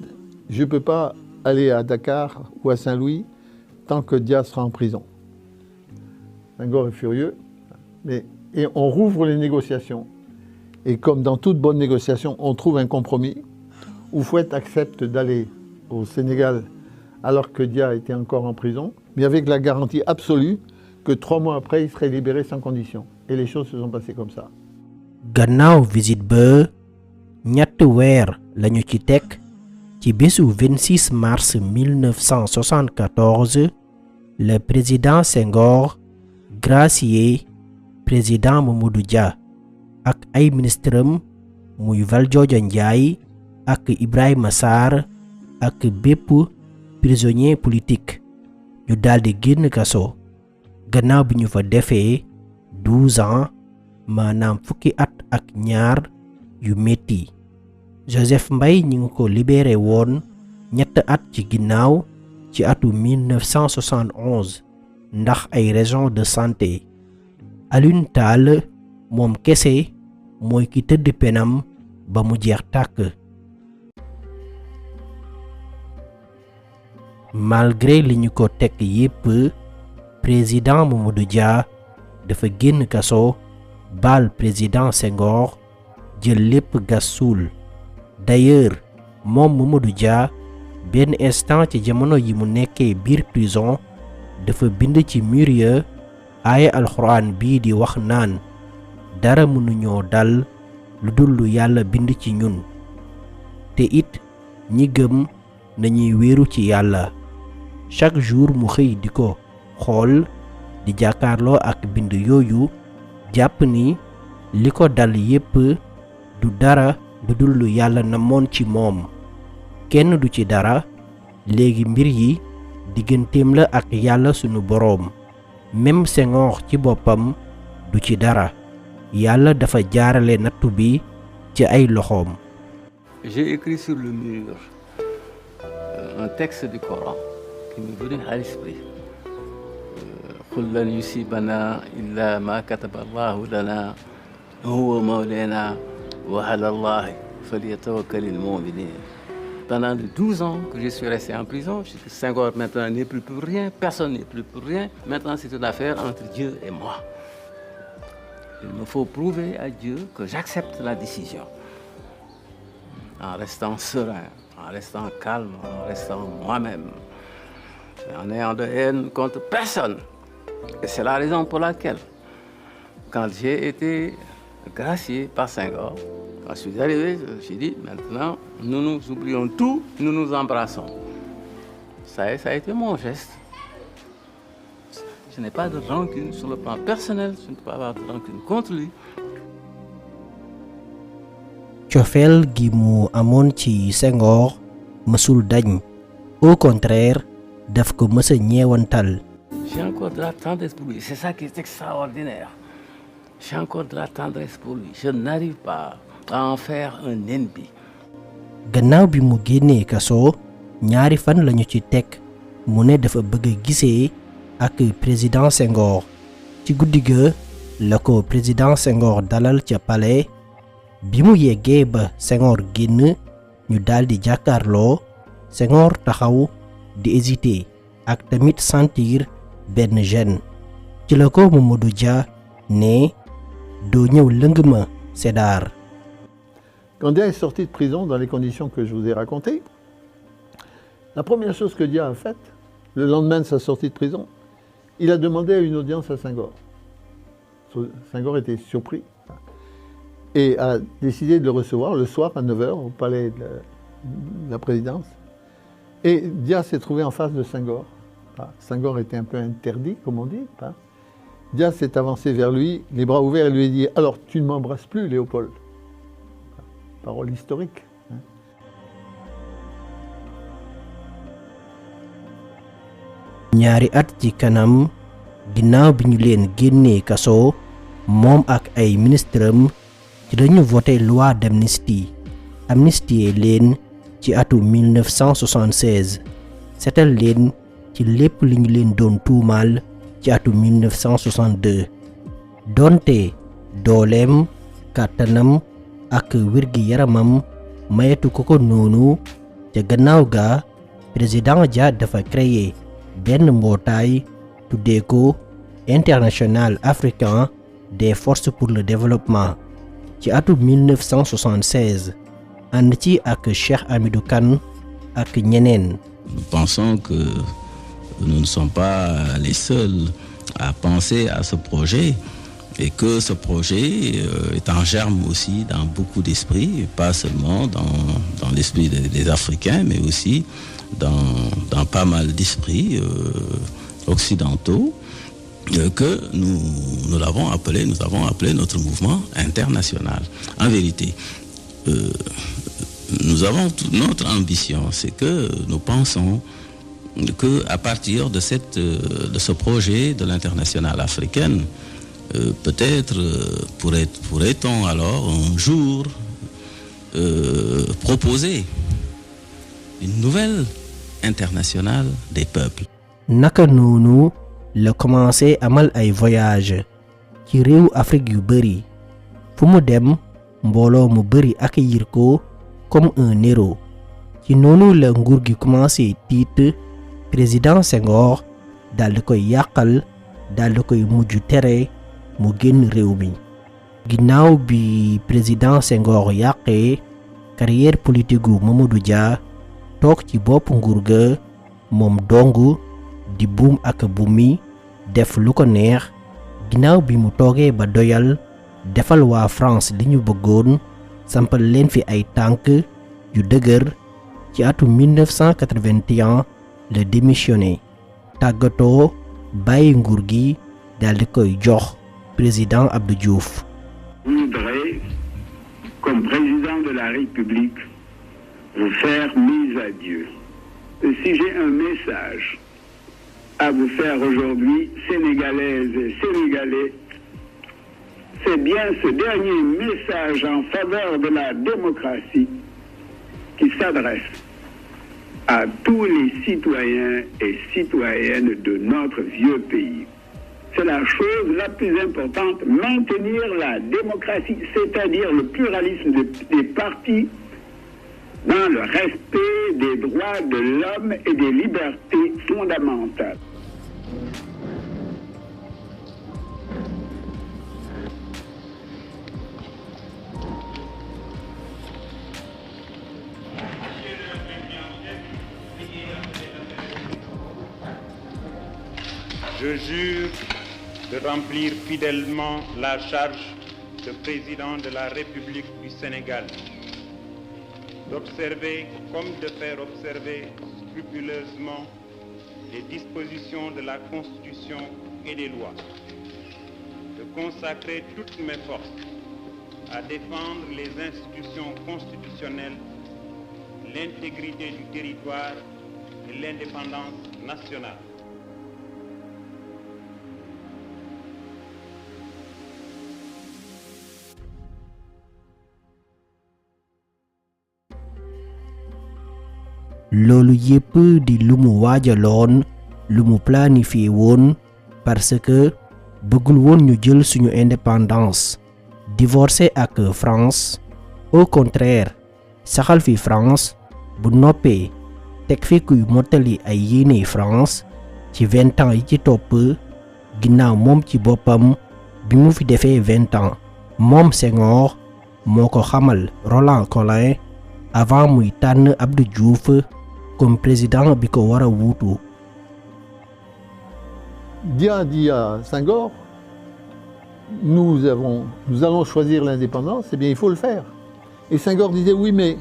je ne peux pas aller à Dakar ou à Saint-Louis tant que Dia sera en prison. Senghor est furieux. Et on rouvre les négociations. Et comme dans toute bonne négociation, on trouve un compromis. Houphouët accepte d'aller au Sénégal alors que Dia était encore en prison, mais avec la garantie absolue que 3 mois après, il serait libéré sans condition. Et les choses se sont passées comme ça. Gannaaw visite ba ñett weer lañu ci tek ci bésu 26 mars 1974 le président Senghor gracié président Mamadou Dia ak ay ministrem muy Valdiodio Ndiaye ak Ibrahima Sarr ak bépp prisonnier politique ñu daldi génn kaso gannaaw bi ñu fa defee 12 ans maanaam fukki at ak ñaar yu metti. Joseph Mbaye ñi ngi ko libéré woon 3 at ci ginnaaw ci atu 1971 ndax ay raisons de santé. Alioune Tall moom kese mooy ki tëdd penam ba mu jeex tàkk. Malgré li ñu ko teg yépp président Mamadou Dia dafa génn kaso baal président Senghor jël lépp gas suul. D'ailleurs moom Mamadou Dia benn instant ci jamono yi mu nekkee biir prison dafa bind ci mur ya aaya alxuraan bii di wax naan dara mënuñoo dal lu dul lu yàlla bind ci ñun te it ñi gëm nañuy wéeru ci yàlla. Chaque jour mu xëy di ko xool di jàkkaarloo ak bind yooyu jàpp ni li ko dal yépp du dara lu dul lu yàlla namoon ci moom kenn du ci dara léegi mbir yi digganteem la ak yàlla sunu boroom même Senghor ci boppam du ci dara yàlla dafa jaarale nattu bi ci ay loxoom. J'ai écrit sur le mur un texte du Coran qui me venait à l'esprit. قل لن يصيبنا إلا ما كتب الله لنا هو مولانا وعلى الله فليتوكل المؤمنين. Pendant 12 ans que je suis resté en prison, Senghor maintenant n'est plus pour rien, personne n'est plus pour rien. Maintenant c'est une affaire entre Dieu et moi. Il me faut prouver à Dieu que j'accepte la décision. En restant serein, en restant calme, en restant moi-même. En ayant de haine contre personne. Et c'est la raison pour laquelle, quand j'ai été gracié par Senghor, quand je suis arrivé, j'ai dit, maintenant, nous nous oublions tout, nous nous embrassons. Ça a été mon geste. Je n'ai pas de rancune sur le plan personnel, je ne peux pas avoir de rancune contre lui. Cofeel gi mu amoon ci Senghor mësul dañ. Au contraire, daf ko mës a ñeewantal. J'ai encore de la tendresse pour lui. C'est ça qui est extraordinaire. J'ai encore de la tendresse pour lui. Je n'arrive pas à en faire un ennemi. Gannaaw bi mu génnee kaso ñaari fan lañu ci teg mu ne dafa bëgg a gisee ak président Senghor. Ci guddi ga la ko président Senghor dalal ca palais bi mu yeggee ba Senghor génn ñu daldi jàkkaarloo Senghor taxaw di hésiter ak tamit sentir benn gêne ci la ko Mamadou Dia ne doo ñëw lëng ma Sédar. Quand Dia est sorti de prison dans les conditions que je vous ai racontées, la première chose que Dia a faite, le lendemain de sa sortie de prison, il a demandé une audience à Senghor. Senghor était surpris et a décidé de le recevoir le soir à 9h au palais de la présidence. Et Dia s'est trouvé en face de Senghor. Senghor était un peu interdit, comme on dit. Dia s'est avancé vers lui, les bras ouverts, et lui a dit « Alors, tu ne m'embrasses plus, Léopold ?» Parole historique. ñaari at ci kanam ginnaaw bi ñu leen génnee kaso moom ak ay ministrem ci dañu voté loi d'amnistie amnistier leen ci atu 1976 setal leen ci lépp li ñu leen doon tuumaal ci atu 1962 donte dooleem kàttanam ak wirgi yaramam mayetu ko noonu ca gannaaw ga président Dia dafa créer benn mbootaay tuddee ko International Africain des Forces pour le Développement ci atu 1976 ànd ci ak Cheikh Hamidou Kane ak ñeneen. Nous pensons que nous ne sommes pas les seuls à penser à ce projet et que ce projet est en germe aussi dans beaucoup d'esprits, pas seulement dans l'esprit des Africains, mais aussi dans pas mal d'esprits occidentaux que nous avons appelé notre mouvement international. En vérité, nous avons notre ambition, c'est que nous pensons que à partir de ce projet de l'internationale africaine, peut-être pourrait-on alors un jour proposer une nouvelle internationale des peuples. naka noonu la commencé amal ay voyage ci réew Afrique yu bari fu mu dem mbooloo mu bari accueillir ko comme un héros ci noonu la nguur gi commencé tiit président Senghor dal di koy yàqal dal di koy mujj tere mu génn réew mi. ginnaaw bi président Senghor yàqee carrière politique gu Mamadou Dia toog ci bopp nguur ga moom dong di buum ak bumi def lu ko neex ginnaaw bi mu toogee ba doyal defal waa France li ñu bëggoon sampal leen fi ay tànk yu dëgër ci atu 1981 la démissionné tàggatoo bàyyi nguur gi dal di koy jox président Abdou Diouf. Je voudrais, comme président de la République, vous faire mise à Dieu. Et si j'ai un message à vous faire aujourd'hui, Sénégalaises et Sénégalais, c'est bien ce dernier message en faveur de la démocratie qui s'adresse à tous les citoyens et citoyennes de notre vieux pays. C'est la chose la plus importante, maintenir la démocratie, c'est-à-dire le pluralisme des partis dans le respect des droits de l'homme et des libertés fondamentales. Je jure de remplir fidèlement la charge de président de la République du Sénégal, d'observer comme de faire observer scrupuleusement les dispositions de la Constitution et des lois, de consacrer toutes mes forces à défendre les institutions constitutionnelles, l'intégrité du territoire et l'indépendance nationale. loolu yépp di lu mu waajaloon lu mu planifié woon parce que bëggul woon ñu jël suñu indépendance divorcé ak France. Au contraire saxal fi France bu noppee teg fi kuy mottali ay yéene France ci 20 ans yi ci topp ginnaaw moom ci boppam bi mu fi defee 20 ans moom Senghor moo ko xamal Roland Collin avant muy tànn Abdou Diouf comme président bi ko war a wuutu. Dia dit à Senghor, nous allons choisir l'indépendance, eh bien il faut le faire. Et Senghor disait oui, mais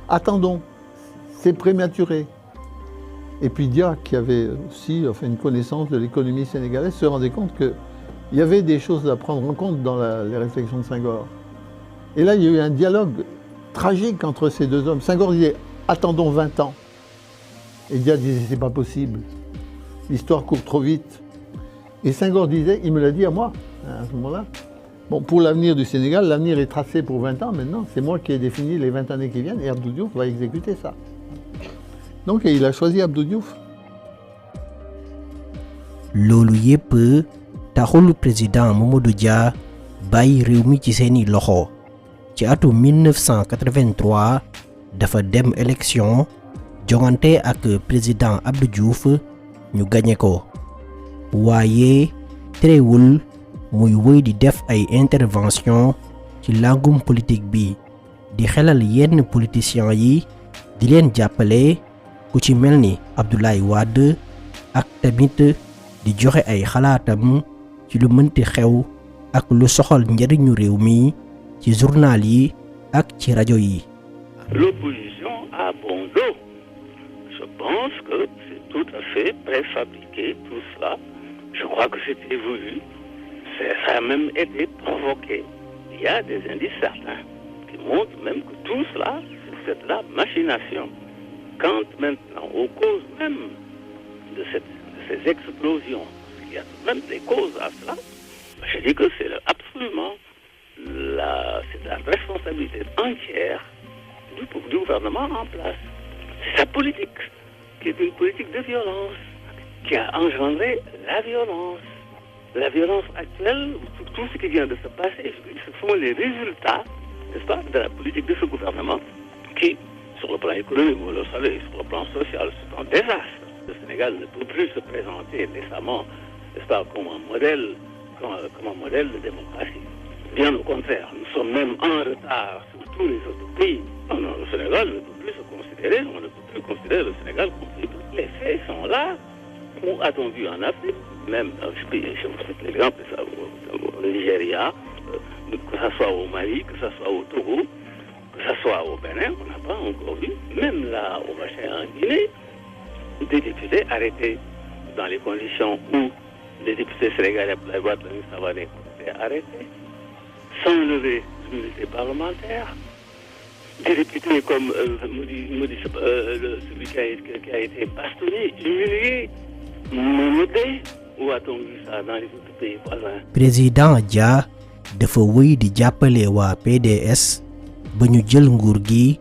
attendons, c'est prématuré. Et puis Dia, qui avait aussi une connaissance de l'économie sénégalaise, se rendait compte qu'il y avait des choses à prendre en compte dans les réflexions de Senghor. Et là, il y a eu un dialogue tragique entre ces deux hommes. Senghor disait attendons 20 ans. Et Dia disait c'est pas possible. L'histoire court trop vite. Et Senghor disait, il me l'a dit à moi, à ce moment-là, bon, pour l'avenir du Sénégal, l'avenir est tracé pour 20 ans maintenant, c'est moi qui ai défini les 20 années qui viennent, et Abdou Diouf va exécuter ça. Donc il a choisi Abdou Diouf. Loolu yépp taxul président Mamadou Dia bàyyi réew mi ci seeni loxo. Ci atu 1983 dafa dem élection jongante ak président Abdou Diouf ñu gagné ko. Waaye terewul muy wëy di def ay intervention ci langum politique bi di xelal yenn politiciens yi di leen jàppale ku ci mel ni Abdoulaye Wade ak tamit di joxe ay xalaatam ci lu mënti xew ak lu soxal njariñu réew mi ci journal yi ak ci rajo yi. L'opposition a bon dos. Je pense que c'est tout à fait préfabriqué tout cela. Je crois que c'était voulu. Ça a même été provoqué. Il y a des indices certains qui montrent même que tout cela, c'est de la machination. Quant maintenant aux causes même de ces explosions, il y a même des causes à cela, je dis que c'est absolument la responsabilité entière du gouvernement en place. C'est sa politique, qui est une politique de violence, qui a engendré la violence. La violence actuelle, tout ce qui vient de se passer, ce sont les résultats, n'est-ce pas, de la politique de ce gouvernement qui, sur le plan économique, vous le savez, sur le plan social, c'est un désastre. Le Sénégal ne peut plus se présenter décemment, n'est-ce pas, comme un modèle de démocratie. Bien au contraire, nous sommes même en retard sur tous les autres pays. Non, le Sénégal ne peut plus se considérer, on ne peut plus considérer le Sénégal comme pays. Les faits sont là. Où a-t-on vu en Afrique, même, je vous cite l'exemple, au Nigeria, que ce soit au Mali, que ce soit au Togo, que ce soit au Bénin, on n'a pas encore vu, même là, au Machin, en Guinée, des députés arrêtés dans les conditions où les députés sénégalais, la droite, la Savané, étaient arrêtés, sans lever l'immunité parlementaire. Des députés comme celui qui a été bastonné, humilié, menotté. Où a-t-on vu ça dans les autres pays voisins? Président Dia dafa wëy di jàppale waa PDS ba ñu jël nguur gi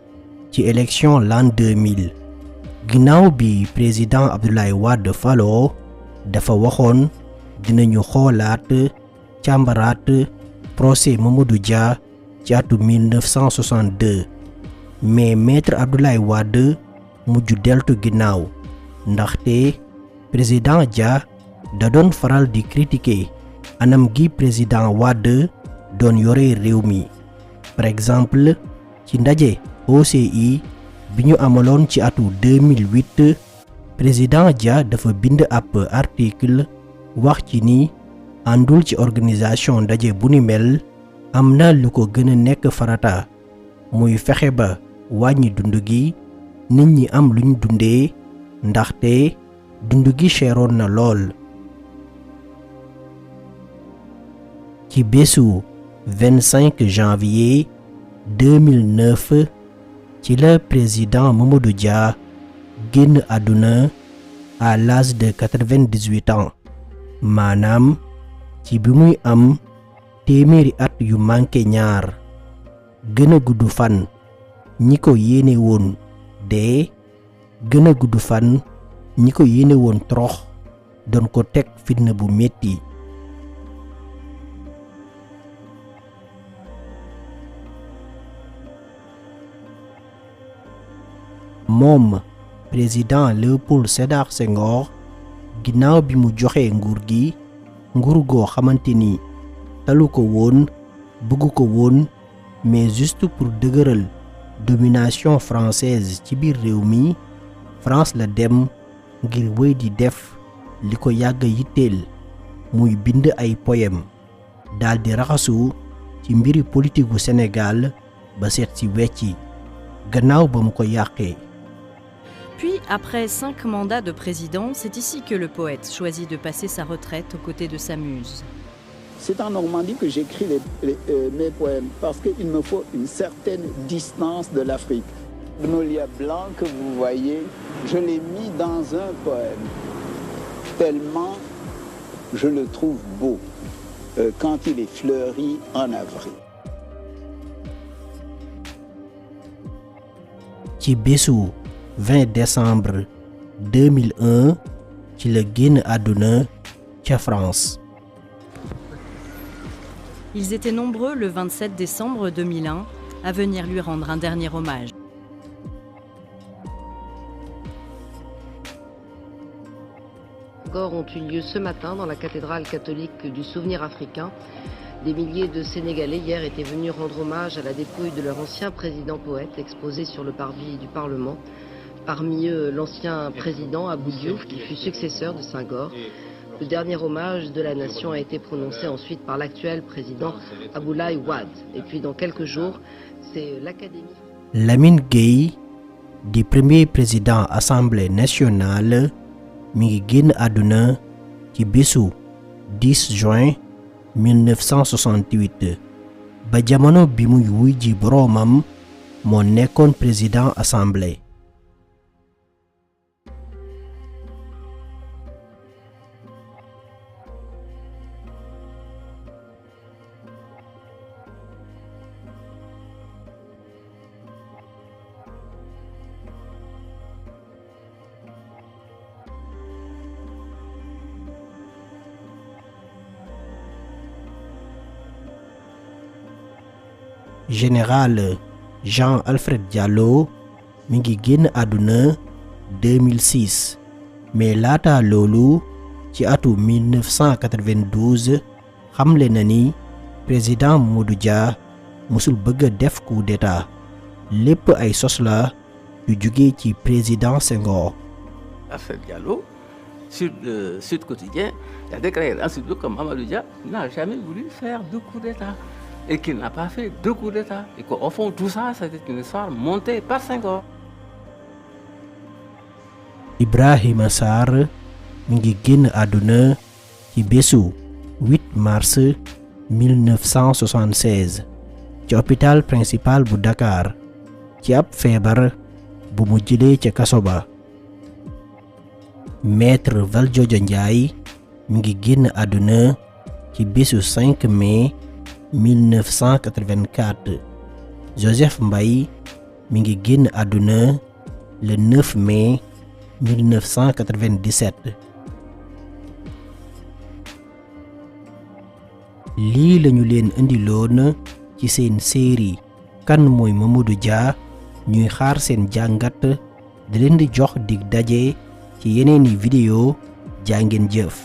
ci élection l'an 2000. Ginnaaw bi président Abdoulaye Wade faloo dafa waxoon dinañu xoolaat càmbaraat procès Mamadou Dia ci atu 1962. Mais maître Abdoulaye Wade mujj deltu ginnaaw ndaxte président Dia da doon faral di critiquer anam gi président Wade doon yore réew mi. Par exemple ci ndaje OCI bi ñu amaloon ci atu 2008 président Dia dafa bind ab article wax ci ni àndul ci organisation ndaje bu ni mel am na lu ko gën a nekk farata muy fexe ba wàññi dund gi nit ñi am luñ dundee ndaxte dund gi cheroon na lool. ci bésu 25 janvier 2009 ci la président Mamadou Dia génn àdduna à l'âge de 98 ans maanaam ci bi muy am téeméeri at yu manqué ñaar gën a gudd fan ñi ko yéene woon dee gën a gudd fan ñi ko yéene woon torox doon ko teg fitna bu metti moom président Léopold Sédar Senghor ginnaaw bi mu joxe nguur gi nguur goo xamante ni talu ko woon bëggu ko woon mais juste pour dëgëral domination française ci biir réew mi France la dem ngir wéy di def li ko yàgg yitteel muy bind ay poème daal di raxasu ci mbiri politique gu Sénégal ba seet ci wecci gannaaw ba mu ko yàqee. Puis, après 5 mandats de président, c'est ici que le poète choisit de passer sa retraite aux côtés de sa muse. C'est en Normandie que j'écris mes poèmes, parce qu'il me faut une certaine distance de l'Afrique. Le Magnolia blanc que vous voyez, je l'ai mis dans un poème, tellement je le trouve beau quand il est fleuri en avril. Ci bésu 20 décembre 2001 ci la génn àdduna ca France. Ils étaient nombreux le 27 décembre 2001 à venir lui rendre un dernier hommage. Ont eu lieu ce matin dans la cathédrale catholique du Souvenir africain. Des milliers de Sénégalais hier étaient venus rendre hommage à la dépouille de leur ancien président poète exposé sur le parvis du Parlement. Parmi eux, l'ancien président Abdou Diouf qui fut successeur de Senghor. Le dernier hommage de la nation a été prononcé ensuite par l'actuel président Abdoulaye Wade. Et puis dans quelques jours, c'est l'Académie. Lamine Gueye, du premier président Assemblée nationale, mi ngi génn àdduna ci bésu 10 juin 1968 ba jamono bi muy wuy ji boroomam moo nekkoon président assemblée. Général Jean-Alfred Diallo mi ngi génn àdduna 2006 mais laata loolu ci atu 1992 xamle na ni président Mamadou Dia musul bëgg a def coup d'état lépp ay sos la yu jóge ci président Senghor. Alfred Diallo sur le Sud Quotidien a déclaré ensuite que Mamadou Dia n'a jamais voulu faire de coup d'état. Et qu'il n'a pas fait de coup d'état. Et qu'au fond, tout ça, c'était une histoire montée par Senghor. Ibrahima Sarr mi ngi génn àdduna ci bésu 8 mars 1976 ci hôpital principal bu Dakar ci ab feebar bu mu jëlee ca kaso ba. Maître Valdiodio Ndiaye mi ngi génn àdduna ci bésu 5 mai 1984 Joseph Mbaye mi ngi génn àdduna le 9 mai 1997. lii lañu leen indiloon ci seen série kan mooy Mamadou Dia ñuy xaar seen jàngat di leen di jox dig daje ci yeneeni vidéo jaa ngeen jëf.